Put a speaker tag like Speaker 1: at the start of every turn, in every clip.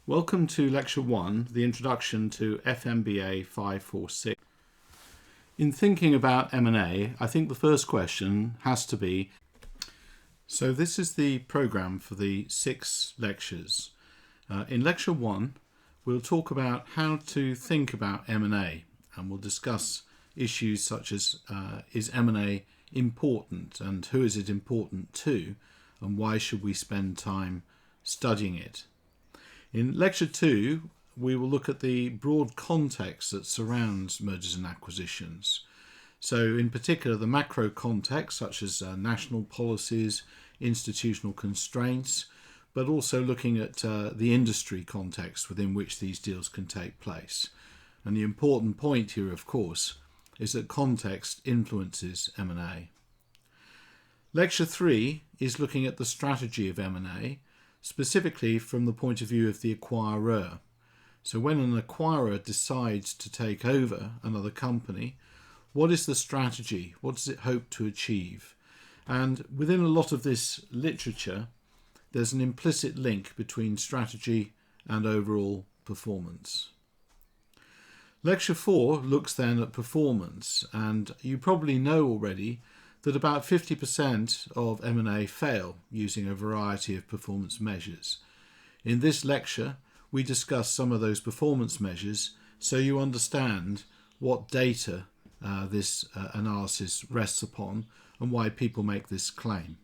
Speaker 1: Welcome to Lecture 1, the Introduction to FMBA 546. In thinking about M&A, I think the first question has to be, so this is the programme for the 6 lectures. In Lecture 1, we'll talk about how to think about M&A, and we'll discuss issues such as is M&A important and who is it important to, and why should we spend time studying it. In Lecture 2, we will look at the broad context that surrounds mergers and acquisitions. So in particular, the macro context, such as national policies, institutional constraints, but also looking at the industry context within which these deals can take place. And the important point here, of course, is that context influences M&A. Lecture 3 is looking at the strategy of M&A, specifically from the point of view of the acquirer. So when an acquirer decides to take over another company, what is the strategy? What does it hope to achieve? And within a lot of this literature, there's an implicit link between strategy and overall performance. Lecture 4 looks then at performance, and you probably know already that about 50% of M&A fail using a variety of performance measures. In this lecture, we discuss some of those performance measures so you understand what data this analysis rests upon and why people make this claim.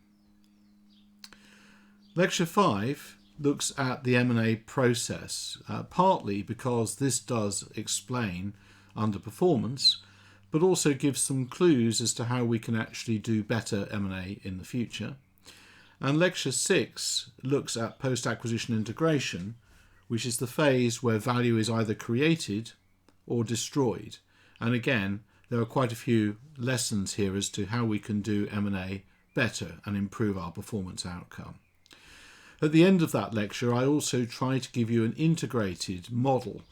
Speaker 1: Lecture 5 looks at the M&A process, partly because this does explain underperformance, but also gives some clues as to how we can actually do better M&A in the future. And Lecture 6 looks at post-acquisition integration, which is the phase where value is either created or destroyed. And again, there are quite a few lessons here as to how we can do M&A better and improve our performance outcome. At the end of that lecture, I also try to give you an integrated model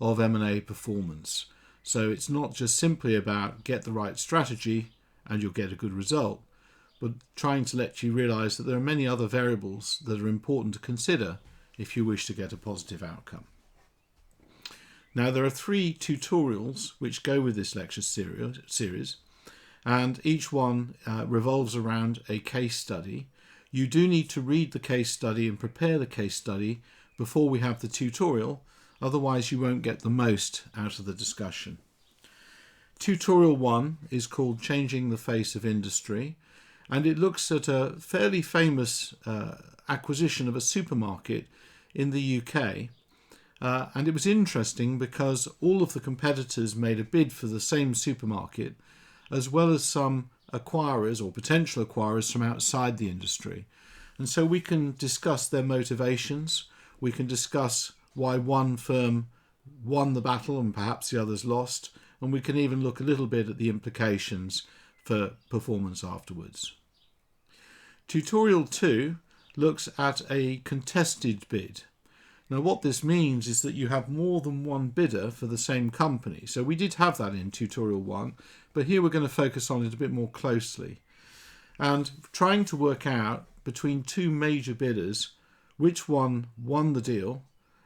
Speaker 1: of M&A performance. So it's not just simply about get the right strategy and you'll get a good result, but trying to let you realise that there are many other variables that are important to consider if you wish to get a positive outcome. Now there are 3 tutorials which go with this lecture series, and each one revolves around a case study. You do need to read the case study and prepare the case study before we have the tutorial, otherwise you won't get the most out of the discussion. Tutorial 1 is called Changing the Face of Industry, and it looks at a fairly famous acquisition of a supermarket in the UK. And it was interesting because all of the competitors made a bid for the same supermarket, as well as some acquirers or potential acquirers from outside the industry. And so we can discuss their motivations, we can discuss why one firm won the battle and perhaps the others lost, and we can even look a little bit at the implications for performance afterwards. Tutorial 2 looks at a contested bid. Now what this means is that you have more than one bidder for the same company. So we did have that in tutorial 1, but here we're going to focus on it a bit more closely. And trying to work out between 2 major bidders which one won the deal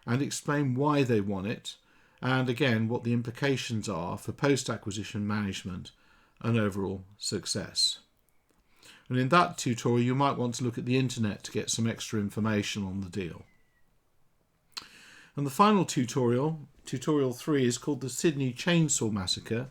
Speaker 1: and explain why they won it, and again what the implications are for post-acquisition management and overall success. And in that tutorial you might want to look at the internet to get some extra information on the deal. And the final tutorial, tutorial 3, is called the Sydney Chainsaw Massacre.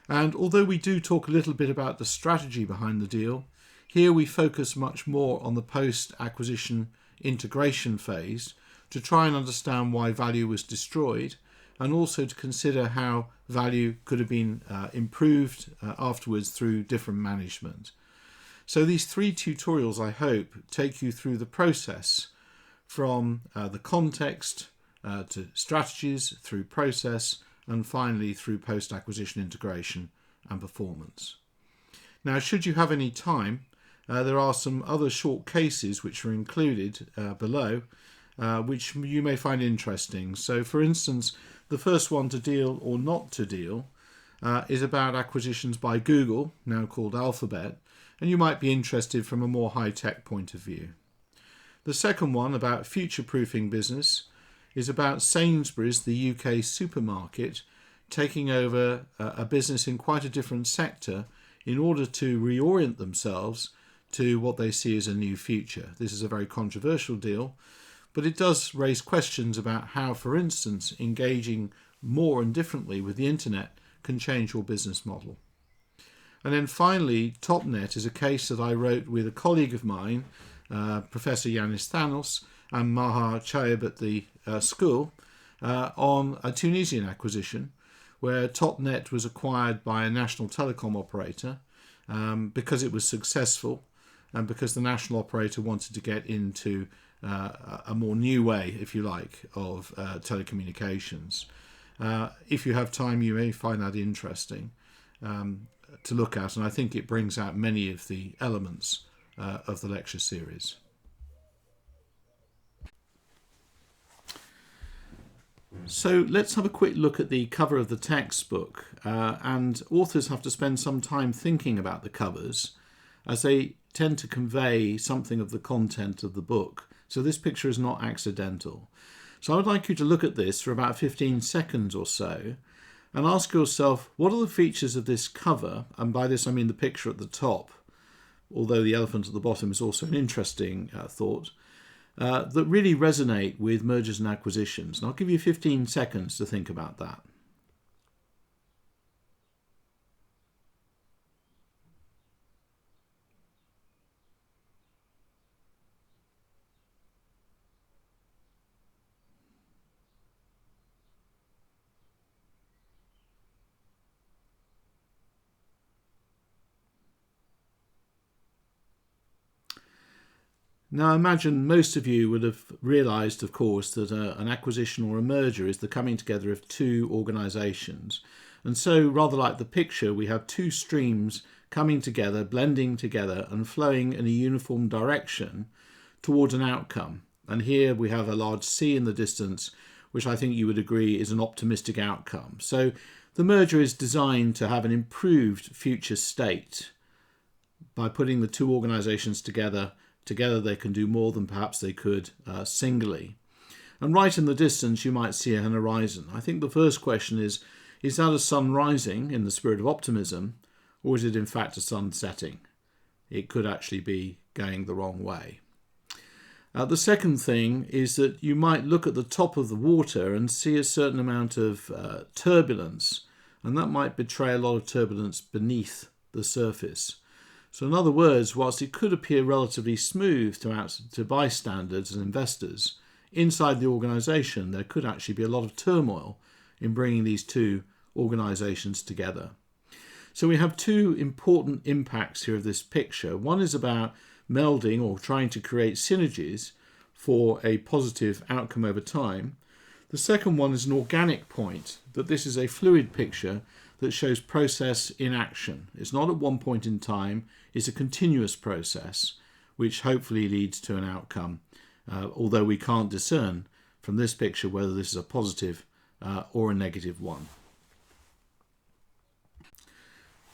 Speaker 1: And although we do talk a little bit about the strategy behind the deal, here we focus much more on the post-acquisition integration phase to try and understand why value was destroyed, and also to consider how value could have been improved afterwards through different management. So these 3 tutorials, I hope, take you through the process from the context to strategies, through process, and finally through post-acquisition integration and performance. Now, should you have any time, there are some other short cases which are included below, which you may find interesting. So, for instance, the first one, to deal or not to deal, is about acquisitions by Google, now called Alphabet, and you might be interested from a more high-tech point of view. The second one, about future-proofing business, is about Sainsbury's, the UK supermarket, taking over a business in quite a different sector in order to reorient themselves to what they see as a new future. This is a very controversial deal, but it does raise questions about how, for instance, engaging more and differently with the internet can change your business model. And then finally, TopNet is a case that I wrote with a colleague of mine, Professor Yanis Thanos and Maha Chayeb at the school, on a Tunisian acquisition where TopNet was acquired by a national telecom operator because it was successful and because the national operator wanted to get into a more new way, if you like, of telecommunications. If you have time, you may find that interesting to look at, and I think it brings out many of the elements of the lecture series. So let's have a quick look at the cover of the textbook, and authors have to spend some time thinking about the covers as they tend to convey something of the content of the book. So this picture is not accidental. So I would like you to look at this for about 15 seconds or so and ask yourself, what are the features of this cover? And by this I mean the picture at the top, although the elephant at the bottom is also an interesting thought, that really resonate with mergers and acquisitions. And I'll give you 15 seconds to think about that. Now, I imagine most of you would have realised, of course, that an acquisition or a merger is the coming together of two organisations. And so, rather like the picture, we have two streams coming together, blending together and flowing in a uniform direction towards an outcome. And here we have a large sea in the distance, which I think you would agree is an optimistic outcome. So the merger is designed to have an improved future state. By putting the two organisations together they can do more than perhaps they could singly. And right in the distance you might see an horizon. I think the first question is that a sun rising in the spirit of optimism, or is it in fact a sun setting? It could actually be going the wrong way. The second thing is that you might look at the top of the water and see a certain amount of turbulence, and that might betray a lot of turbulence beneath the surface. So in other words, whilst it could appear relatively smooth to bystanders and investors, inside the organisation there could actually be a lot of turmoil in bringing these two organisations together. So we have two important impacts here of this picture. One is about melding or trying to create synergies for a positive outcome over time. The second one is an organic point, that this is a fluid picture that shows process in action. It's not at one point in time, it's a continuous process which hopefully leads to an outcome, although we can't discern from this picture whether this is a positive or a negative one.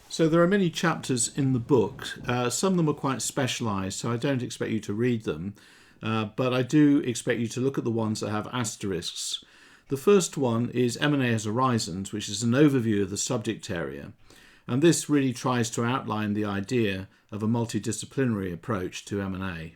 Speaker 1: So there are many chapters in the book. Some of them are quite specialised, so I don't expect you to read them, but I do expect you to look at the ones that have asterisks. The first one is M&A as Horizons, which is an overview of the subject area. And this really tries to outline the idea of a multidisciplinary approach to M&A.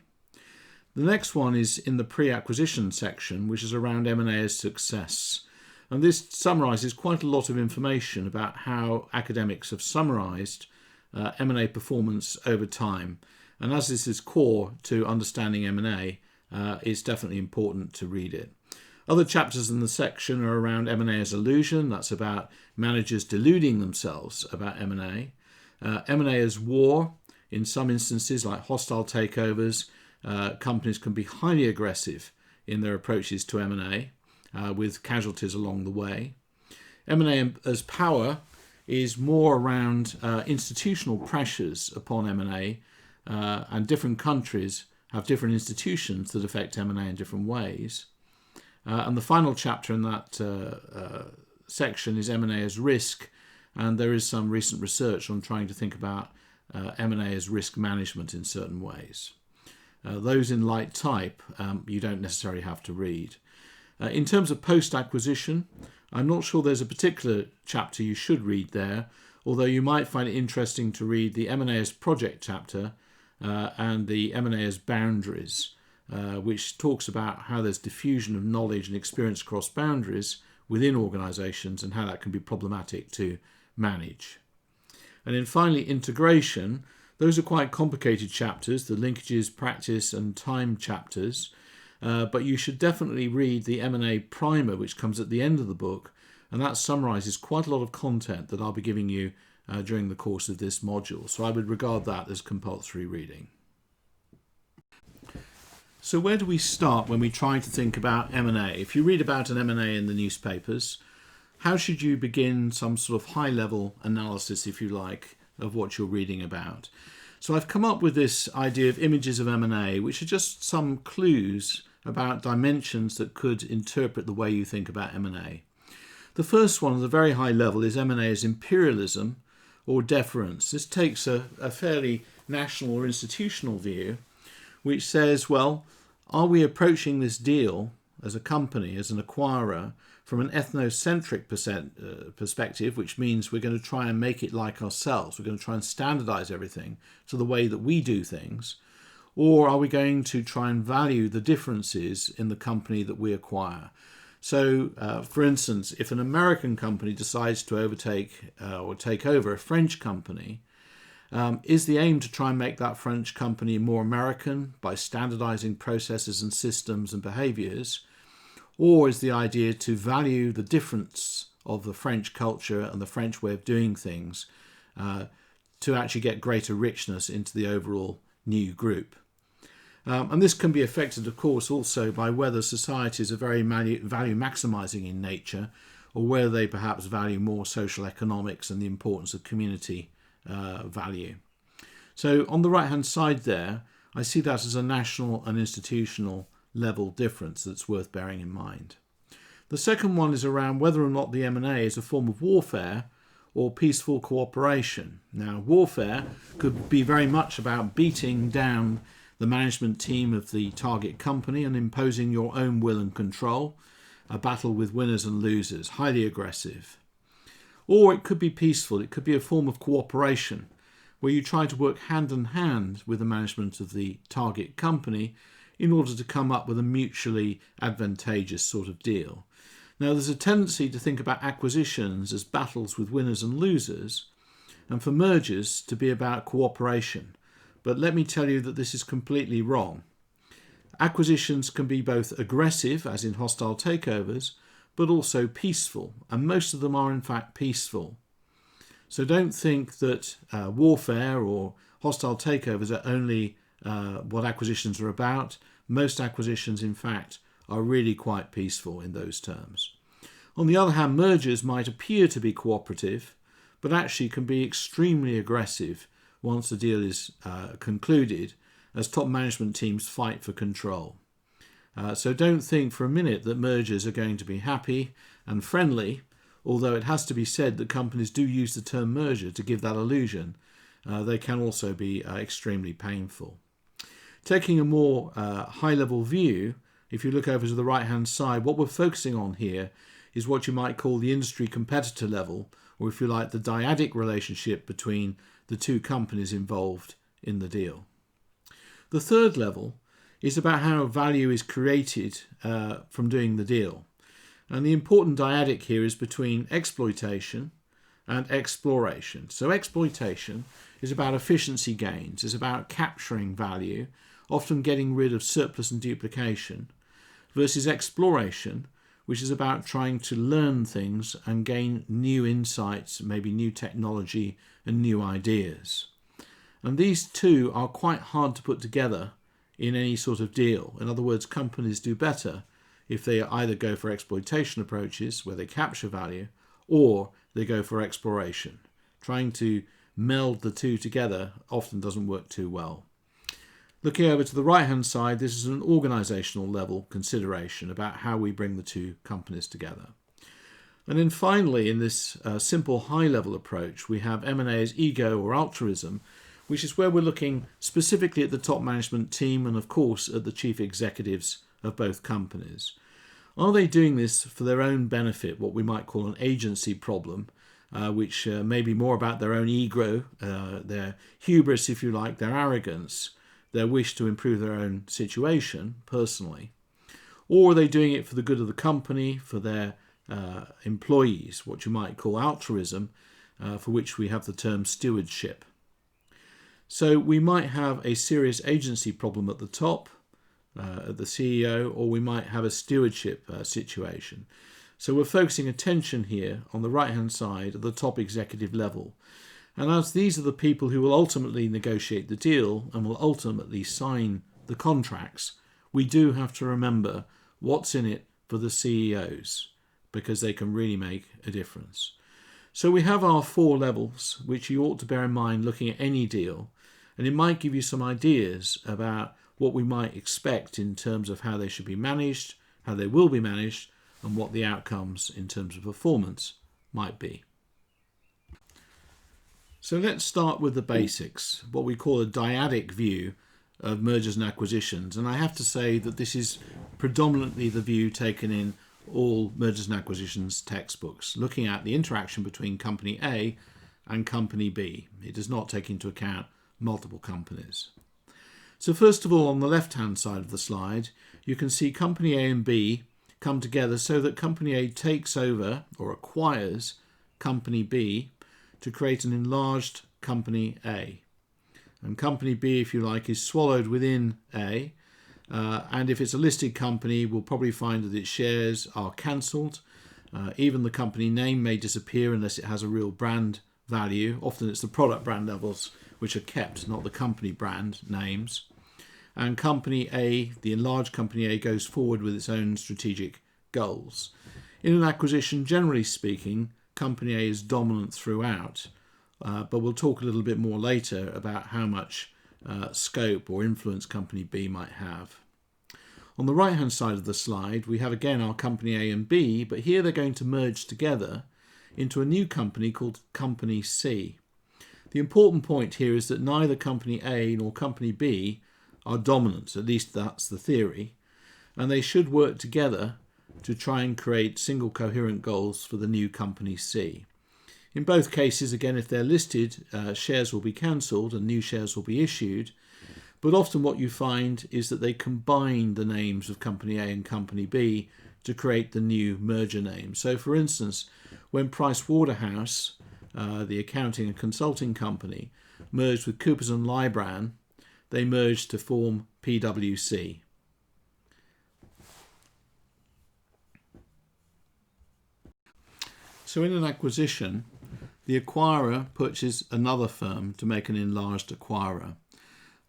Speaker 1: The next one is in the pre-acquisition section, which is around M&A as success. And this summarises quite a lot of information about how academics have summarised M&A performance over time. And as this is core to understanding M&A, it's definitely important to read it. Other chapters in the section are around M&A as illusion. That's about managers deluding themselves about M&A. M&A as war. In some instances, like hostile takeovers, companies can be highly aggressive in their approaches to M&A, with casualties along the way. M&A as power is more around institutional pressures upon M&A, and different countries have different institutions that affect M&A in different ways. And the final chapter in that section is M&A as risk, and there is some recent research on trying to think about M&A as risk management in certain ways. Those in light type you don't necessarily have to read. In terms of post-acquisition, I'm not sure there's a particular chapter you should read there, although you might find it interesting to read the M&A as project chapter and the M&A as boundaries, which talks about how there's diffusion of knowledge and experience across boundaries within organisations and how that can be problematic to manage. And then finally, integration. Those are quite complicated chapters, the linkages, practice and time chapters, but you should definitely read the M&A primer, which comes at the end of the book, and that summarises quite a lot of content that I'll be giving you during the course of this module. So I would regard that as compulsory reading. So where do we start when we try to think about M&A? If you read about an M&A in the newspapers, how should you begin some sort of high-level analysis, if you like, of what you're reading about? So I've come up with this idea of images of M&A, which are just some clues about dimensions that could interpret the way you think about M&A. The first one, at a very high level, is M&A as imperialism or deference. This takes a fairly national or institutional view, which says, well, are we approaching this deal as a company, as an acquirer, from an ethnocentric perspective, which means we're going to try and make it like ourselves. We're going to try and standardize everything to the way that we do things. Or are we going to try and value the differences in the company that we acquire? So, for instance, if an American company decides to overtake or take over a French company, is the aim to try and make that French company more American by standardizing processes and systems and behaviors? Or is the idea to value the difference of the French culture and the French way of doing things to actually get greater richness into the overall new group? And this can be affected, of course, also by whether societies are very value maximizing in nature, or whether they perhaps value more social economics and the importance of community value. So on the right-hand side there, I see that as a national and institutional level difference that's worth bearing in mind. The second one is around whether or not the M&A is a form of warfare or peaceful cooperation. Now, warfare could be very much about beating down the management team of the target company and imposing your own will and control, a battle with winners and losers, highly aggressive. Or it could be peaceful, it could be a form of cooperation, where you try to work hand in hand with the management of the target company in order to come up with a mutually advantageous sort of deal. Now, there's a tendency to think about acquisitions as battles with winners and losers, and for mergers to be about cooperation. But let me tell you that this is completely wrong. Acquisitions can be both aggressive, as in hostile takeovers, but also peaceful, and most of them are in fact peaceful. So don't think that warfare or hostile takeovers are only what acquisitions are about. Most acquisitions, in fact, are really quite peaceful in those terms. On the other hand, mergers might appear to be cooperative, but actually can be extremely aggressive once the deal is concluded, as top management teams fight for control. So don't think for a minute that mergers are going to be happy and friendly, although it has to be said that companies do use the term merger to give that illusion. They can also be extremely painful. Taking a more high-level view, if you look over to the right-hand side, what we're focusing on here is what you might call the industry competitor level, or if you like, the dyadic relationship between the two companies involved in the deal. The third level is about how value is created from doing the deal. And the important dyadic here is between exploitation and exploration. So exploitation is about efficiency gains, is about capturing value, often getting rid of surplus and duplication, versus exploration, which is about trying to learn things and gain new insights, maybe new technology and new ideas. And these two are quite hard to put together in any sort of deal. In other words, companies do better if they either go for exploitation approaches where they capture value, or they go for exploration. Trying to meld the two together often doesn't work too well. Looking over to the right-hand side, this is an organisational level consideration about how we bring the two companies together. And then finally, in this simple high-level approach, we have M&A as ego or altruism, which is where we're looking specifically at the top management team and, of course, at the chief executives of both companies. Are they doing this for their own benefit, what we might call an agency problem, which may be more about their own ego, their hubris, if you like, their arrogance, their wish to improve their own situation personally? Or are they doing it for the good of the company, for their employees, what you might call altruism, for which we have the term stewardship? So we might have a serious agency problem at the top, at the CEO, or we might have a stewardship situation. So we're focusing attention here on the right-hand side at the top executive level. And as these are the people who will ultimately negotiate the deal and will ultimately sign the contracts, we do have to remember what's in it for the CEOs, because they can really make a difference. So we have our 4 levels, which you ought to bear in mind looking at any deal, and it might give you some ideas about what we might expect in terms of how they should be managed, how they will be managed, and what the outcomes in terms of performance might be. So let's start with the basics, what we call a dyadic view of mergers and acquisitions. And I have to say that this is predominantly the view taken in all mergers and acquisitions textbooks, looking at the interaction between company A and company B. It does not take into account multiple companies. So first of all, on the left-hand side of the slide, you can see company A and B come together so that company A takes over or acquires company B to create an enlarged company A. And company B, if you like, is swallowed within A. And if it's a listed company, we'll probably find that its shares are cancelled. Even the company name may disappear unless it has a real brand value. Often it's the product brand levels which are kept, not the company brand names. And company A, the enlarged company A, goes forward with its own strategic goals. In an acquisition, generally speaking, company A is dominant throughout, but we'll talk a little bit more later about how much scope or influence company B might have. On the right hand side of the slide, we have again our company A and B, but here they're going to merge together into a new company called company C. The important point here is that neither company A nor company B are dominant, at least that's the theory, and they should work together to try and create single coherent goals for the new company C. In both cases, again, if they're listed, shares will be cancelled and new shares will be issued, but often what you find is that they combine the names of company A and company B to create the new merger name. So for instance, when Price Waterhouse, the accounting and consulting company, merged with Coopers & Lybrand, they merged to form PwC. So in an acquisition, the acquirer purchases another firm to make an enlarged acquirer.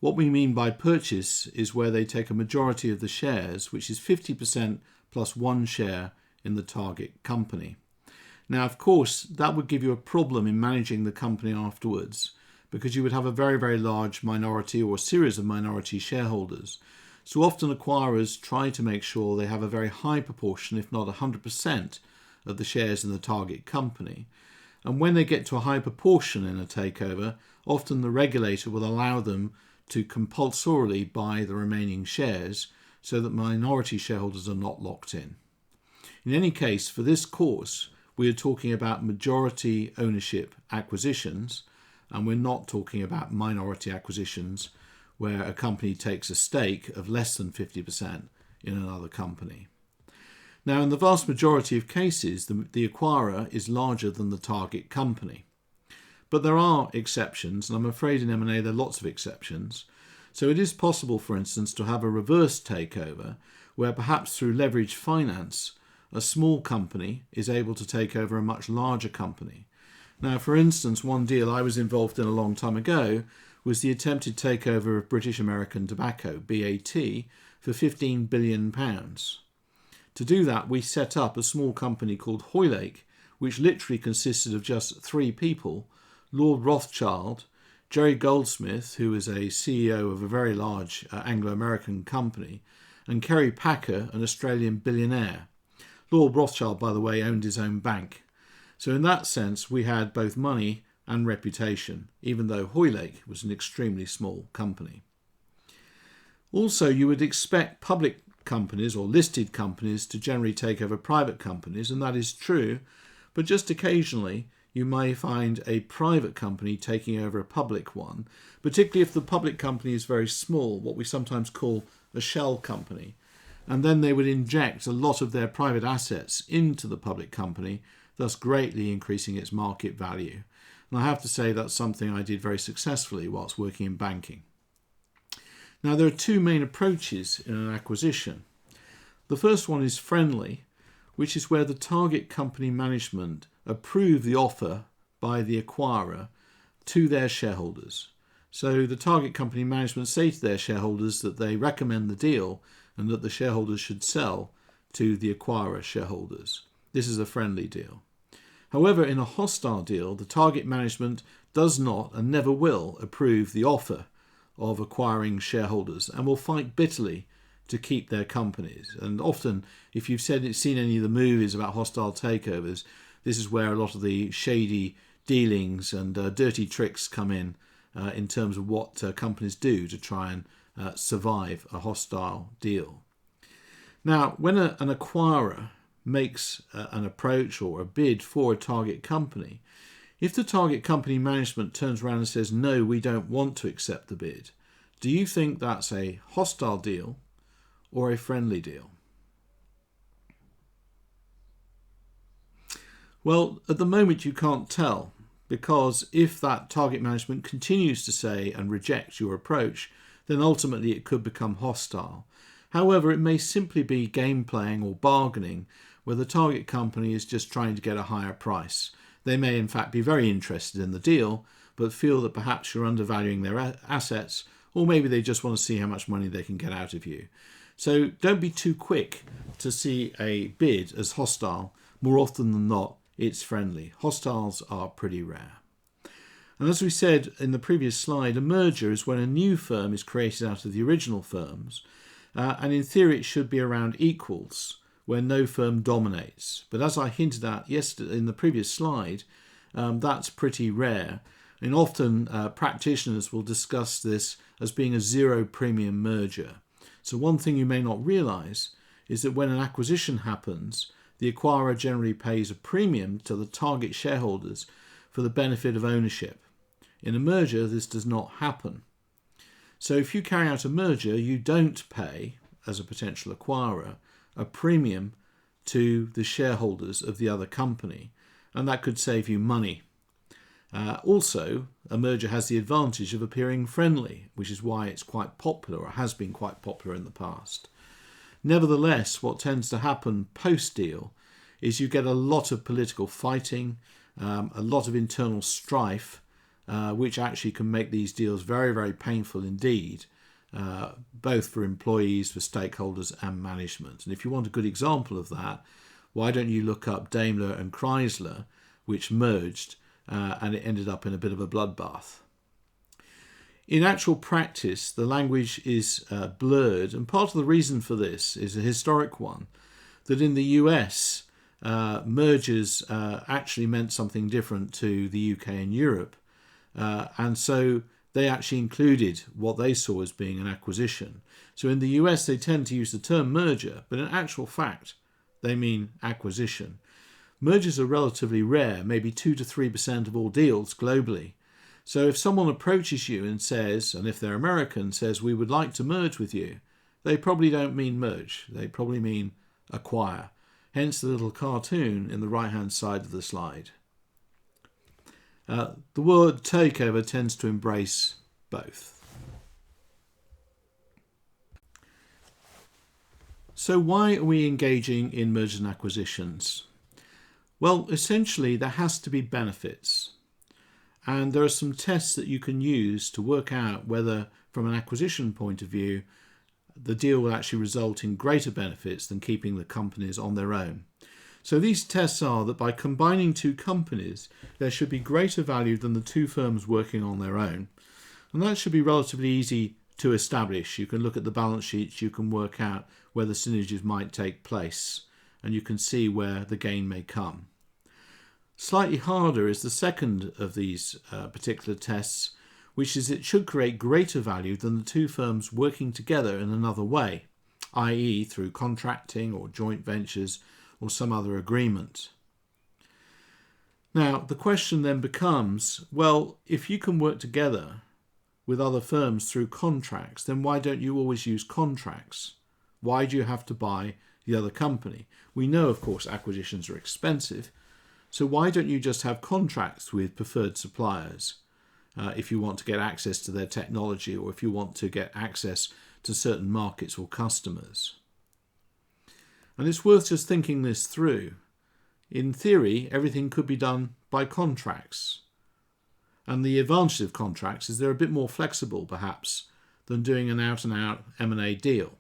Speaker 1: What we mean by purchase is where they take a majority of the shares, which is 50% plus 1 share in the target company. Now, of course, that would give you a problem in managing the company afterwards, because you would have a very, very large minority or a series of minority shareholders. So often acquirers try to make sure they have a very high proportion, if not 100%, of the shares in the target company. And when they get to a high proportion in a takeover, often the regulator will allow them to compulsorily buy the remaining shares so that minority shareholders are not locked in. In any case, for this course, we are talking about majority ownership acquisitions, and we're not talking about minority acquisitions where a company takes a stake of less than 50% in another company. Now, in the vast majority of cases, the acquirer is larger than the target company. But there are exceptions, and I'm afraid in M&A there are lots of exceptions. So it is possible, for instance, to have a reverse takeover where perhaps through leveraged finance, a small company is able to take over a much larger company. Now, for instance, one deal I was involved in a long time ago was the attempted takeover of British American Tobacco, BAT, for £15 billion. To do that, we set up a small company called Hoylake, which literally consisted of just 3 people: Lord Rothschild, Jerry Goldsmith, who was a CEO of a very large Anglo-American company, and Kerry Packer, an Australian billionaire. Lord Rothschild, by the way, owned his own bank. So in that sense, we had both money and reputation, even though Hoylake was an extremely small company. Also, you would expect public companies or listed companies to generally take over private companies, and that is true, but just occasionally you may find a private company taking over a public one, particularly if the public company is very small, what we sometimes call a shell company. And then they would inject a lot of their private assets into the public company, thus greatly increasing its market value. And I have to say that's something I did very successfully whilst working in banking. Now, there are two main approaches in an acquisition. The first one is friendly, which is where the target company management approve the offer by the acquirer to their shareholders. So the target company management say to their shareholders that they recommend the deal and that the shareholders should sell to the acquirer shareholders. This is a friendly deal. However, in a hostile deal, the target management does not and never will approve the offer of acquiring shareholders and will fight bitterly to keep their companies. And often, if you've seen any of the movies about hostile takeovers, this is where a lot of the shady dealings and dirty tricks come in terms of what companies do to try and survive a hostile deal. Now, when an acquirer makes an approach or a bid for a target company, if the target company management turns around and says, no, we don't want to accept the bid, do you think that's a hostile deal or a friendly deal? Well, at the moment you can't tell, because if that target management continues to say and reject your approach, then ultimately it could become hostile. However, it may simply be game playing or bargaining where the target company is just trying to get a higher price. They may in fact be very interested in the deal, but feel that perhaps you're undervaluing their assets, or maybe they just want to see how much money they can get out of you. So don't be too quick to see a bid as hostile. More often than not, it's friendly. Hostiles are pretty rare. And as we said in the previous slide, a merger is when a new firm is created out of the original firms, and in theory it should be around equals, where no firm dominates. But as I hinted at yesterday in the previous slide, that's pretty rare. And often practitioners will discuss this as being a zero premium merger. So one thing you may not realise is that when an acquisition happens, the acquirer generally pays a premium to the target shareholders for the benefit of ownership. In a merger, this does not happen. So if you carry out a merger, you don't pay, as a potential acquirer, a premium to the shareholders of the other company, and that could save you money. Also, a merger has the advantage of appearing friendly, which is why it's quite popular, or has been quite popular in the past. Nevertheless, what tends to happen post-deal is you get a lot of political fighting, a lot of internal strife, which actually can make these deals very, very painful indeed, both for employees, for stakeholders and management. And if you want a good example of that, why don't you look up Daimler and Chrysler, which merged, and it ended up in a bit of a bloodbath. In actual practice, the language is blurred, and part of the reason for this is a historic one, that in the US, mergers actually meant something different to the UK and Europe, and so they actually included what they saw as being an acquisition. So in the US, they tend to use the term merger, but in actual fact, they mean acquisition. Mergers are relatively rare, maybe 2 to 3% of all deals globally. So if someone approaches you and says, and if they're American, says, we would like to merge with you, they probably don't mean merge. They probably mean acquire. Hence the little cartoon in the right-hand side of the slide. The word takeover tends to embrace both. So why are we engaging in mergers and acquisitions? Well, essentially there has to be benefits. And there are some tests that you can use to work out whether, from an acquisition point of view, the deal will actually result in greater benefits than keeping the companies on their own. So these tests are that by combining two companies, there should be greater value than the two firms working on their own. And that should be relatively easy to establish. You can look at the balance sheets, you can work out where the synergies might take place, and you can see where the gain may come. Slightly harder is the second of these particular tests, which is it should create greater value than the two firms working together in another way. i.e. through contracting or joint ventures or some other agreement. Now, the question then becomes, well, if you can work together with other firms through contracts, then why don't you always use contracts? Why do you have to buy the other company? We know, of course, acquisitions are expensive, so why don't you just have contracts with preferred suppliers if you want to get access to their technology or if you want to get access to certain markets or customers? And it's worth just thinking this through. In theory, everything could be done by contracts. And the advantage of contracts is they're a bit more flexible, perhaps, than doing an out-and-out M&A deal,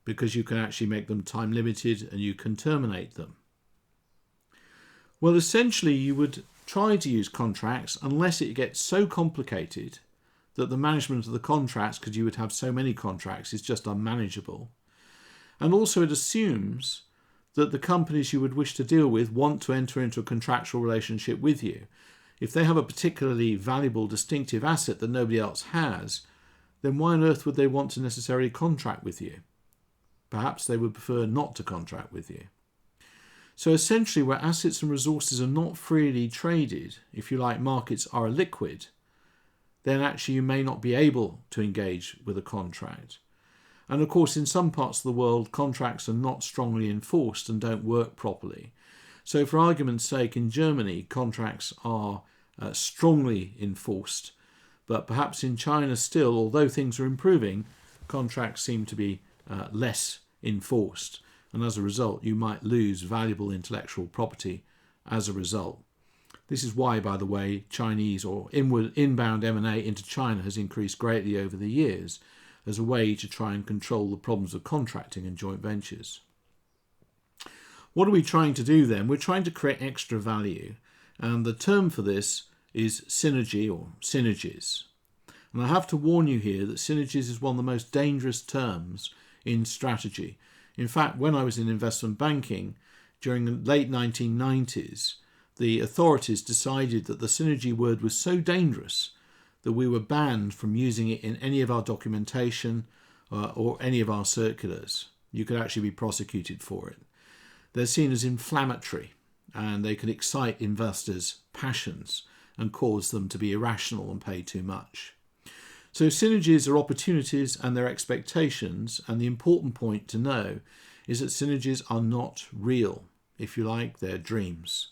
Speaker 1: because you can actually make them time-limited and you can terminate them. Well, essentially, you would try to use contracts unless it gets so complicated that the management of the contracts, because you would have so many contracts, is just unmanageable. And also it assumes that the companies you would wish to deal with want to enter into a contractual relationship with you. If they have a particularly valuable, distinctive asset that nobody else has, then why on earth would they want to necessarily contract with you? Perhaps they would prefer not to contract with you. So essentially, where assets and resources are not freely traded, if you like, markets are illiquid, then actually you may not be able to engage with a contract. And of course, in some parts of the world, contracts are not strongly enforced and don't work properly. So for argument's sake, in Germany, contracts are strongly enforced. But perhaps in China still, although things are improving, contracts seem to be less enforced. And as a result, you might lose valuable intellectual property as a result. This is why, by the way, Chinese or inbound M&A into China has increased greatly over the years, as a way to try and control the problems of contracting and joint ventures. What are we trying to do then? We're trying to create extra value, and the term for this is synergy or synergies. And I have to warn you here that synergies is one of the most dangerous terms in strategy. In fact, when I was in investment banking during the late 1990s, the authorities decided that the synergy word was so dangerous that we were banned from using it in any of our documentation or any of our circulars. You could actually be prosecuted for it. They're seen as inflammatory and they can excite investors' passions and cause them to be irrational and pay too much. So synergies are opportunities and their expectations, and the important point to know is that synergies are not real. If you like, they're dreams.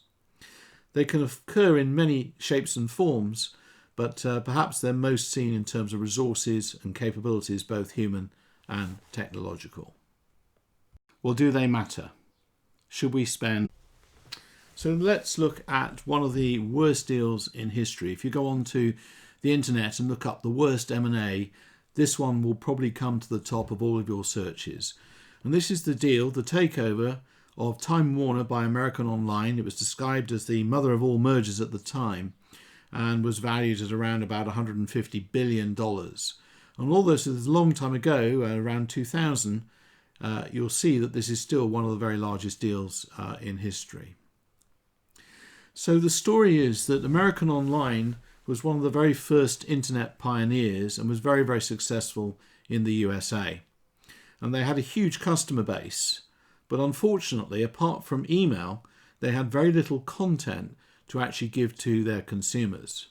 Speaker 1: They can occur in many shapes and forms, but perhaps they're most seen in terms of resources and capabilities, both human and technological. Well, do they matter? Should we spend? So let's look at one of the worst deals in history. If you go on to the internet and look up the worst M&A, this one will probably come to the top of all of your searches. And this is the deal, the takeover of Time Warner by American Online. It was described as the mother of all mergers at the time, and was valued at around about $150 billion. And although this is a long time ago, around 2000, you'll see that this is still one of the very largest deals in history. So the story is that American Online was one of the very first internet pioneers and was very, very successful in the USA. And they had a huge customer base, but unfortunately, apart from email, they had very little content to actually give to their consumers.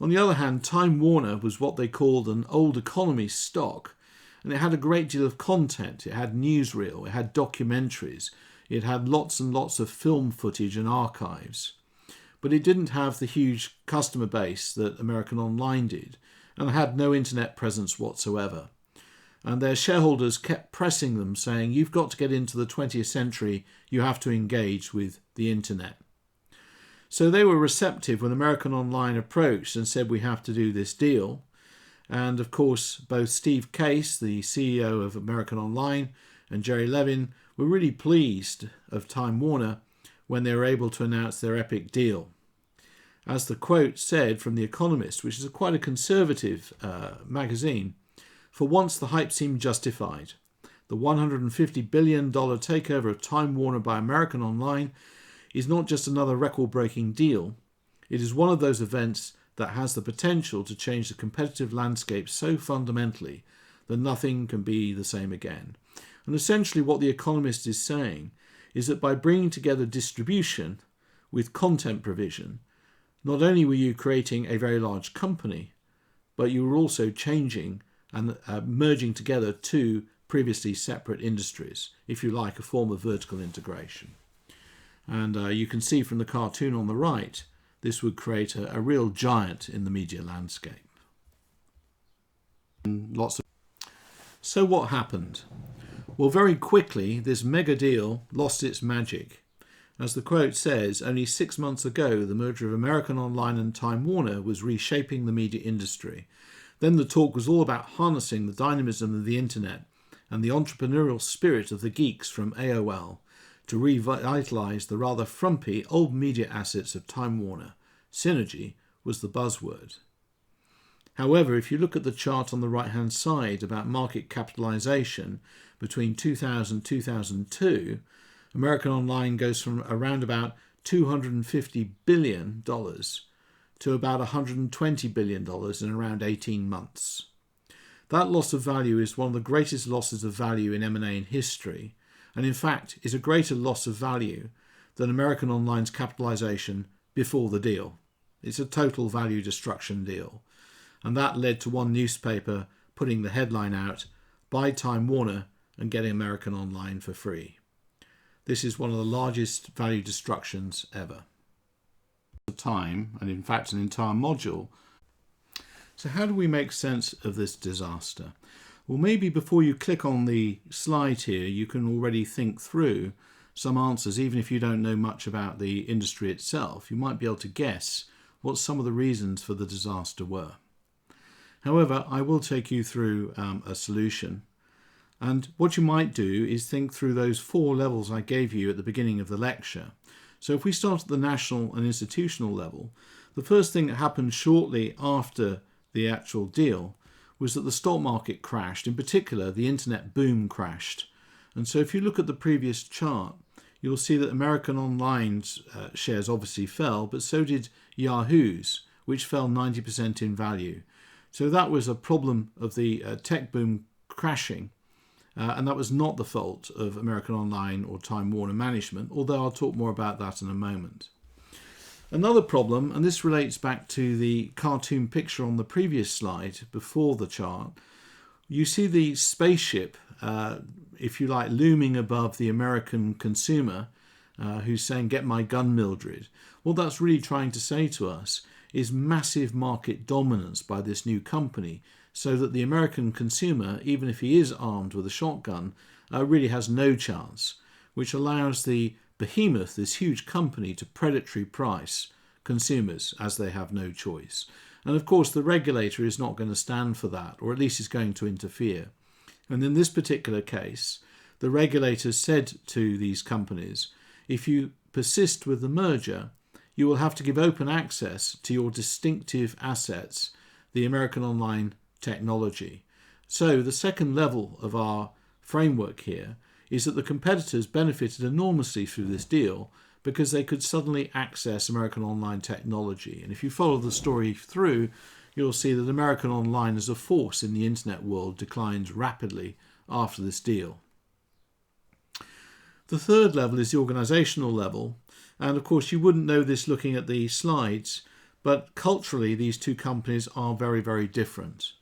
Speaker 1: On the other hand, Time Warner was what they called an old economy stock, and it had a great deal of content. It had newsreel, it had documentaries, it had lots and lots of film footage and archives. But it didn't have the huge customer base that American Online did, and had no internet presence whatsoever. And their shareholders kept pressing them, saying, you've got to get into the 20th century, you have to engage with the internet. So they were receptive when American Online approached and said, we have to do this deal. And of course, both Steve Case, the CEO of American Online, and Jerry Levin were really pleased of Time Warner when they were able to announce their epic deal. As the quote said from The Economist, which is quite a conservative magazine, for once the hype seemed justified. The $150 billion takeover of Time Warner by American Online is not just another record-breaking deal. It is one of those events that has the potential to change the competitive landscape so fundamentally then nothing can be the same again. And essentially what The Economist is saying is that by bringing together distribution with content provision, not only were you creating a very large company, but you were also changing and merging together two previously separate industries, if you like, a form of vertical integration. And you can see from the cartoon on the right, this would create a real giant in the media landscape. So what happened? Well, very quickly, this mega deal lost its magic. As the quote says, only 6 months ago, the merger of American Online and Time Warner was reshaping the media industry. Then the talk was all about harnessing the dynamism of the internet and the entrepreneurial spirit of the geeks from AOL to revitalise the rather frumpy old media assets of Time Warner. Synergy was the buzzword. However, if you look at the chart on the right-hand side about market capitalisation between 2000 and 2002, American Online goes from around about $250 billion to about $120 billion in around 18 months. That loss of value is one of the greatest losses of value in M&A in history, and in fact is a greater loss of value than American Online's capitalisation before the deal. It's a total value destruction deal. And that led to one newspaper putting the headline out, "Buy Time Warner and getting American Online for free." This is one of the largest value destructions ever. Time, and in fact an entire module. So how do we make sense of this disaster? Well, maybe before you click on the slide here, you can already think through some answers. Even if you don't know much about the industry itself, you might be able to guess what some of the reasons for the disaster were. However, I will take you through a solution. And what you might do is think through those 4 levels I gave you at the beginning of the lecture. So if we start at the national and institutional level, the first thing that happened shortly after the actual deal was that the stock market crashed. In particular, the internet boom crashed. And so if you look at the previous chart, you'll see that American Online's shares obviously fell, but so did Yahoo's, which fell 90% in value. So that was a problem of the tech boom crashing. And that was not the fault of American Online or Time Warner management, although I'll talk more about that in a moment. Another problem, and this relates back to the cartoon picture on the previous slide before the chart, you see the spaceship, if you like, looming above the American consumer who's saying, "Get my gun, Mildred." What that's really trying to say to us is massive market dominance by this new company, so that the American consumer, even if he is armed with a shotgun, really has no chance, which allows the behemoth, this huge company, to predatory price consumers as they have no choice. And of course the regulator is not going to stand for that, or at least is going to interfere. And in this particular case, the regulators said to these companies, if you persist with the merger, you will have to give open access to your distinctive assets, the American Online technology. So the second level of our framework here is that the competitors benefited enormously through this deal because they could suddenly access American Online technology. And if you follow the story through, you'll see that American Online as a force in the internet world declines rapidly after this deal. The third level is the organizational level. And of course, you wouldn't know this looking at the slides, but culturally, these two companies are very, very different.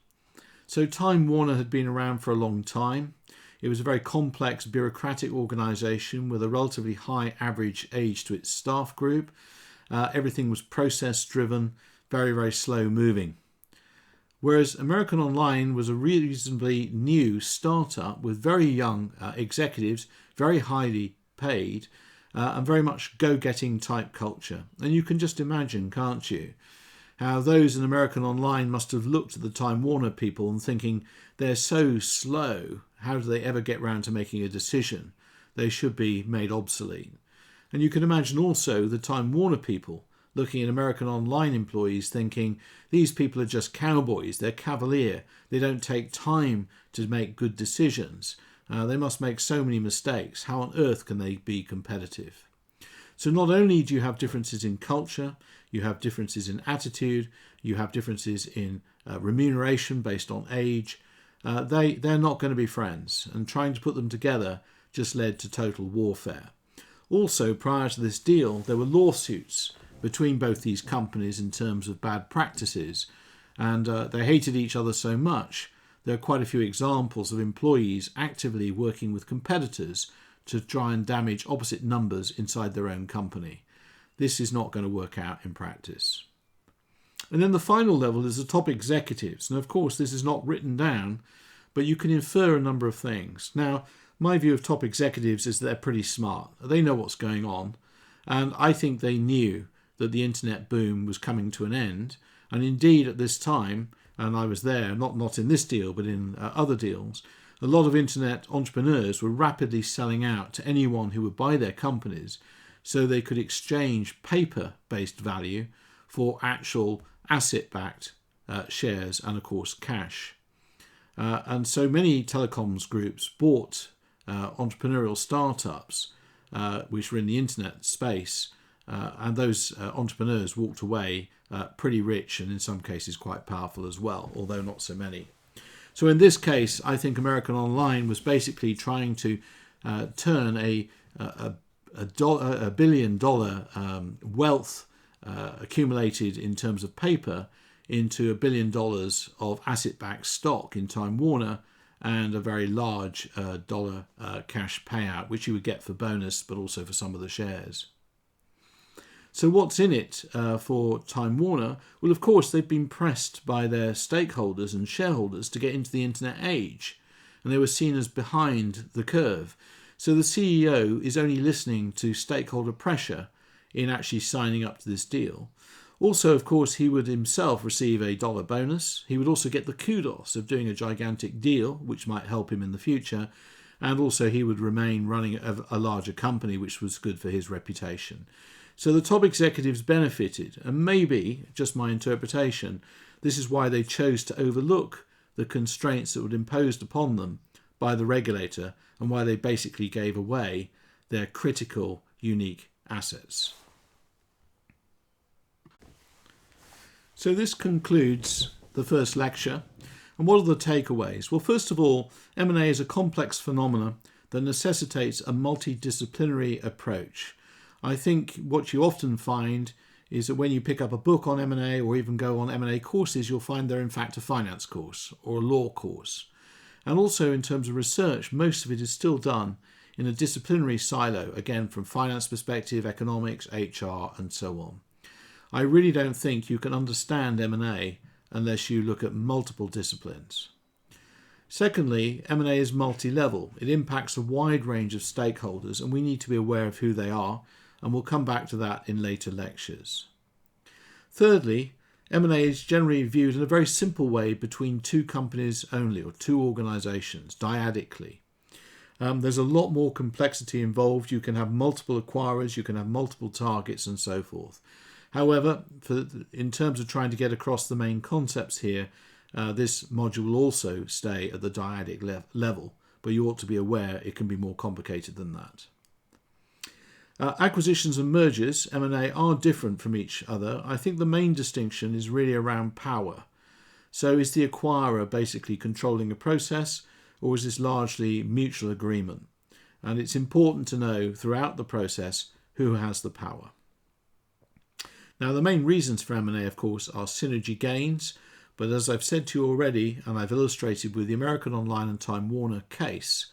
Speaker 1: So Time Warner had been around for a long time. It was a very complex bureaucratic organisation with a relatively high average age to its staff group. Everything was process driven, very, very slow moving. Whereas American Online was a reasonably new startup with very young executives, very highly paid, and very much go-getting type culture. And you can just imagine, can't you, how those in American Online must have looked at the Time Warner people and thinking, they're so slow, how do they ever get round to making a decision? They should be made obsolete. And you can imagine also the Time Warner people looking at American Online employees thinking, these people are just cowboys, they're cavalier, they don't take time to make good decisions. They must make so many mistakes. How on earth can they be competitive? So not only do you have differences in culture, you have differences in attitude, you have differences in remuneration based on age, they're not going to be friends, and trying to put them together just led to total warfare. Also, prior to this deal, there were lawsuits between both these companies in terms of bad practices, and they hated each other so much. There are quite a few examples of employees actively working with competitors to try and damage opposite numbers inside their own company. This is not going to work out in practice. And then the final level is the top executives. And of course, this is not written down, but you can infer a number of things. Now, my view of top executives is that they're pretty smart. They know what's going on. And I think they knew that the internet boom was coming to an end. And indeed, at this time, and I was there, not in this deal, but in other deals, a lot of internet entrepreneurs were rapidly selling out to anyone who would buy their companies so they could exchange paper-based value for actual asset-backed shares and, of course, cash. And so many telecoms groups bought entrepreneurial startups which were in the internet space, and those entrepreneurs walked away pretty rich and in some cases quite powerful as well, although not so many. So in this case, I think American Online was basically trying to turn a $1 billion wealth accumulated in terms of paper into $1 billion of asset-backed stock in Time Warner, and a very large dollar cash payout, which you would get for bonus, but also for some of the shares. So what's in it for Time Warner? Well, of course, they've been pressed by their stakeholders and shareholders to get into the internet age, and they were seen as behind the curve. So the CEO is only listening to stakeholder pressure in actually signing up to this deal. Also, of course, he would himself receive a dollar bonus. He would also get the kudos of doing a gigantic deal, which might help him in the future. And also he would remain running a larger company, which was good for his reputation. So the top executives benefited, and maybe, just my interpretation, this is why they chose to overlook the constraints that were imposed upon them by the regulator, and why they basically gave away their critical, unique assets. So this concludes the first lecture. And what are the takeaways? Well, first of all, M&A is a complex phenomenon that necessitates a multidisciplinary approach. I think what you often find is that when you pick up a book on M&A or even go on M&A courses, you'll find they're in fact a finance course or a law course. And also in terms of research, most of it is still done in a disciplinary silo, again from finance perspective, economics, HR, and so on. I really don't think you can understand M&A unless you look at multiple disciplines. Secondly, M&A is multi-level. It impacts a wide range of stakeholders, and we need to be aware of who they are, and we'll come back to that in later lectures. Thirdly, M&A is generally viewed in a very simple way between two companies only, or two organisations, dyadically. There's a lot more complexity involved. You can have multiple acquirers, you can have multiple targets, and so forth. However, in terms of trying to get across the main concepts here, this module will also stay at the dyadic level, but you ought to be aware it can be more complicated than that. Acquisitions and mergers, M&A, are different from each other. I think the main distinction is really around power. So is the acquirer basically controlling a process, or is this largely mutual agreement? And it's important to know throughout the process who has the power. Now, the main reasons for M&A, of course, are synergy gains, but as I've said to you already, and I've illustrated with the American Online and Time Warner case,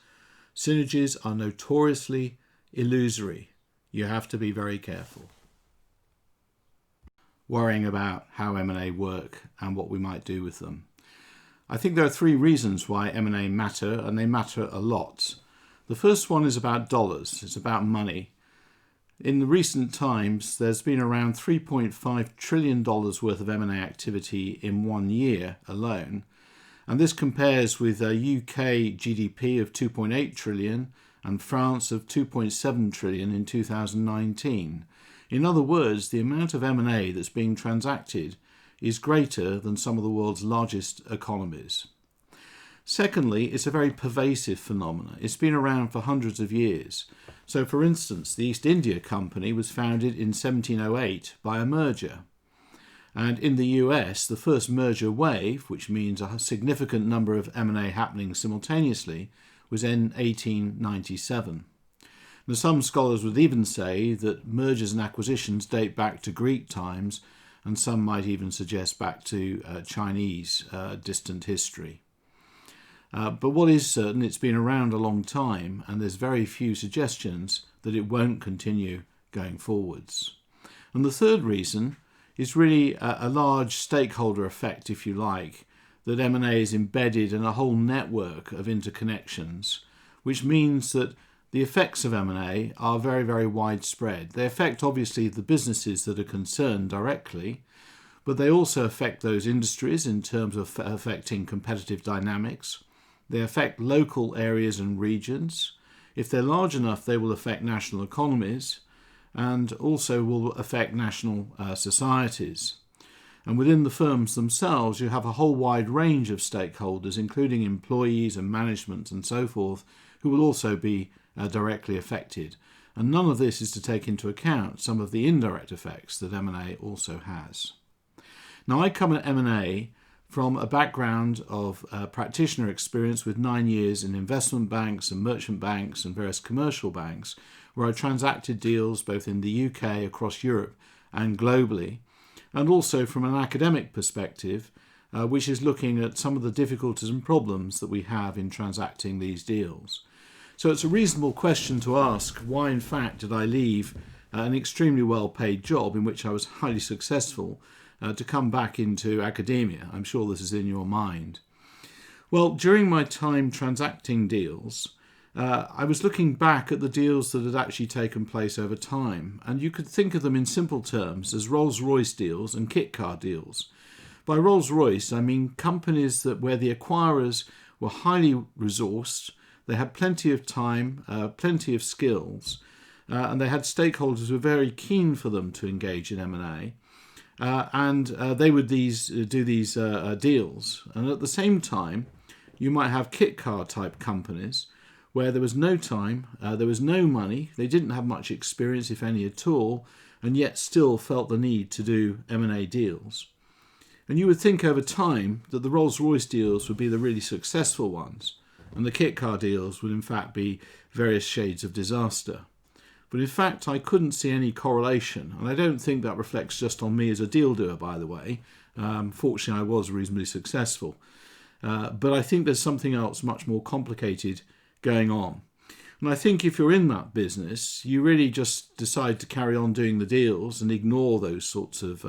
Speaker 1: synergies are notoriously illusory. You have to be very careful. Worrying about how M&A work and what we might do with them. I think there are three reasons why M&A matter, and they matter a lot. The first one is about dollars. It's about money. In the recent times, there's been around $3.5 trillion worth of M&A activity in 1 year alone. And this compares with a UK GDP of 2.8 trillion and France of 2.7 trillion in 2019. In other words, the amount of M&A that's being transacted is greater than some of the world's largest economies. Secondly, it's a very pervasive phenomenon. It's been around for hundreds of years. So, for instance, the East India Company was founded in 1708 by a merger. And in the US, the first merger wave, which means a significant number of M&A happening simultaneously, was in 1897. Now, some scholars would even say that mergers and acquisitions date back to Greek times, and some might even suggest back to Chinese distant history. But what is certain, it's been around a long time, and there's very few suggestions that it won't continue going forwards. And the third reason is really a large stakeholder effect, if you like, that M&A is embedded in a whole network of interconnections, which means that the effects of M&A are very, very widespread. They affect, obviously, the businesses that are concerned directly, but they also affect those industries in terms of affecting competitive dynamics. They affect local areas and regions. If they're large enough, they will affect national economies and also will affect national societies. And within the firms themselves, you have a whole wide range of stakeholders, including employees and management and so forth, who will also be directly affected. And none of this is to take into account some of the indirect effects that M&A also has. Now, I come at M&A from a background of practitioner experience with 9 years in investment banks and merchant banks and various commercial banks, where I transacted deals both in the UK, across Europe and globally, and also from an academic perspective, which is looking at some of the difficulties and problems that we have in transacting these deals. So it's a reasonable question to ask, why in fact did I leave an extremely well-paid job in which I was highly successful to come back into academia? I'm sure this is in your mind. Well, during my time transacting deals, I was looking back at the deals that had actually taken place over time, and you could think of them in simple terms as Rolls-Royce deals and kit car deals. By Rolls-Royce, I mean companies where the acquirers were highly resourced, they had plenty of time, plenty of skills, and they had stakeholders who were very keen for them to engage in M&A. And they would do these deals. And at the same time, you might have kit car type companies where there was no time, there was no money, they didn't have much experience, if any at all, and yet still felt the need to do M&A deals. And you would think over time that the Rolls-Royce deals would be the really successful ones, and the kit car deals would in fact be various shades of disaster. But in fact, I couldn't see any correlation, and I don't think that reflects just on me as a deal doer, by the way. Fortunately, I was reasonably successful. But I think there's something else much more complicated going on. And I think if you're in that business, you really just decide to carry on doing the deals and ignore those sorts of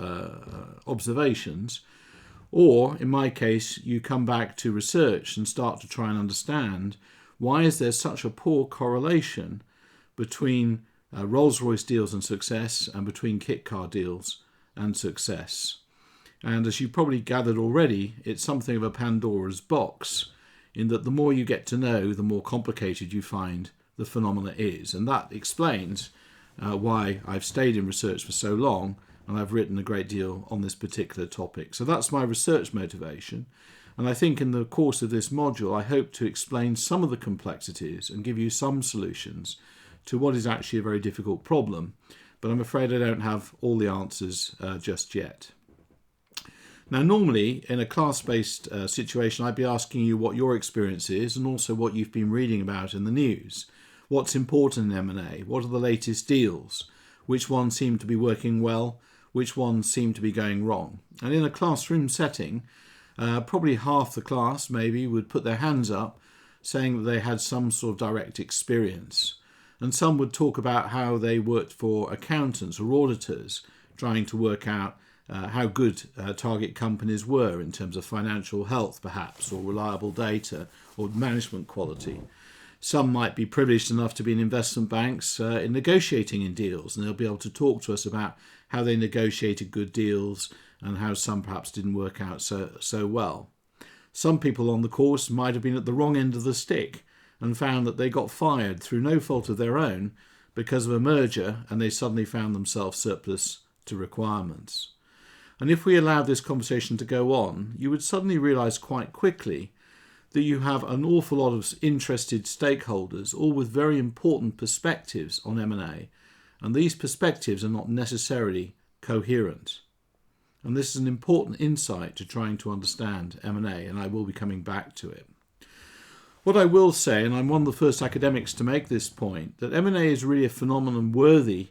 Speaker 1: observations. Or, in my case, you come back to research and start to try and understand why is there such a poor correlation between Rolls-Royce deals and success and between kit car deals and success. And as you probably gathered already, it's something of a Pandora's box, in that the more you get to know, the more complicated you find the phenomena is. And that explains why I've stayed in research for so long, and I've written a great deal on this particular topic. So that's my research motivation. And I think in the course of this module, I hope to explain some of the complexities and give you some solutions to what is actually a very difficult problem. But I'm afraid I don't have all the answers just yet. Now, normally in a class-based situation, I'd be asking you what your experience is and also what you've been reading about in the news. What's important in M&A? What are the latest deals? Which ones seem to be working well? Which ones seem to be going wrong? And in a classroom setting, probably half the class maybe would put their hands up saying that they had some sort of direct experience. And some would talk about how they worked for accountants or auditors, trying to work out how good target companies were in terms of financial health, perhaps, or reliable data, or management quality. Some might be privileged enough to be in investment banks in negotiating in deals, and they'll be able to talk to us about how they negotiated good deals and how some perhaps didn't work out so well. Some people on the course might have been at the wrong end of the stick and found that they got fired through no fault of their own because of a merger, and they suddenly found themselves surplus to requirements. And if we allowed this conversation to go on, you would suddenly realise quite quickly that you have an awful lot of interested stakeholders, all with very important perspectives on M&A, and these perspectives are not necessarily coherent. and this is an important insight to trying to understand M&A, and I will be coming back to it. What I will say, and I'm one of the first academics to make this point, that M&A is really a phenomenon worthy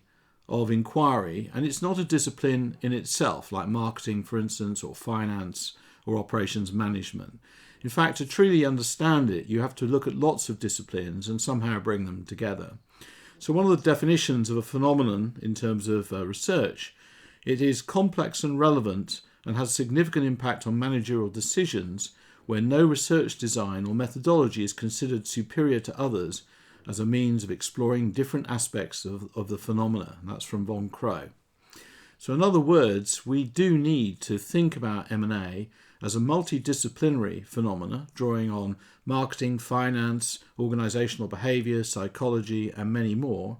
Speaker 1: of inquiry, and it's not a discipline in itself, like marketing, for instance, or finance, or operations management. In fact, to truly understand it, you have to look at lots of disciplines and somehow bring them together. So one of the definitions of a phenomenon in terms of research, it is complex and relevant and has significant impact on managerial decisions where no research design or methodology is considered superior to others as a means of exploring different aspects of the phenomena. And that's from von Crow. So in other words, we do need to think about M&A as a multidisciplinary phenomena, drawing on marketing, finance, organisational behaviour, psychology, and many more.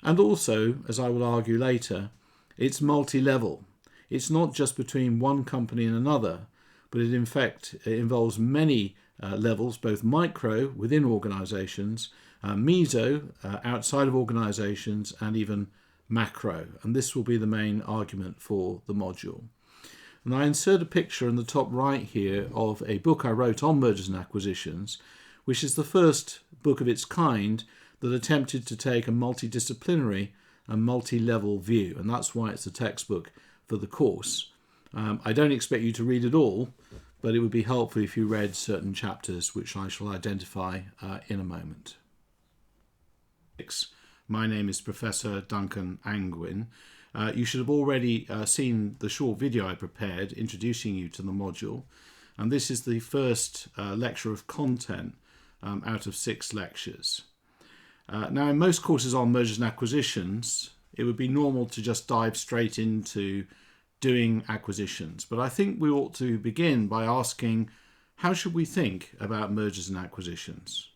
Speaker 1: And also, as I will argue later, it's multi-level. It's not just between one company and another, but it in fact involves many levels, both micro within organisations, meso outside of organisations, and even macro. And this will be the main argument for the module. And I insert a picture in the top right here of a book I wrote on mergers and acquisitions, which is the first book of its kind that attempted to take a multidisciplinary and multi-level view. And that's why it's a textbook for the course. I don't expect you to read it all, but it would be helpful if you read certain chapters, which I shall identify in a moment. My name is Professor Duncan Angwin. You should have already seen the short video I prepared introducing you to the module, and this is the first lecture of content out of 6 lectures. Now, in most courses on mergers and acquisitions, it would be normal to just dive straight into doing acquisitions, but I think we ought to begin by asking, how should we think about mergers and acquisitions?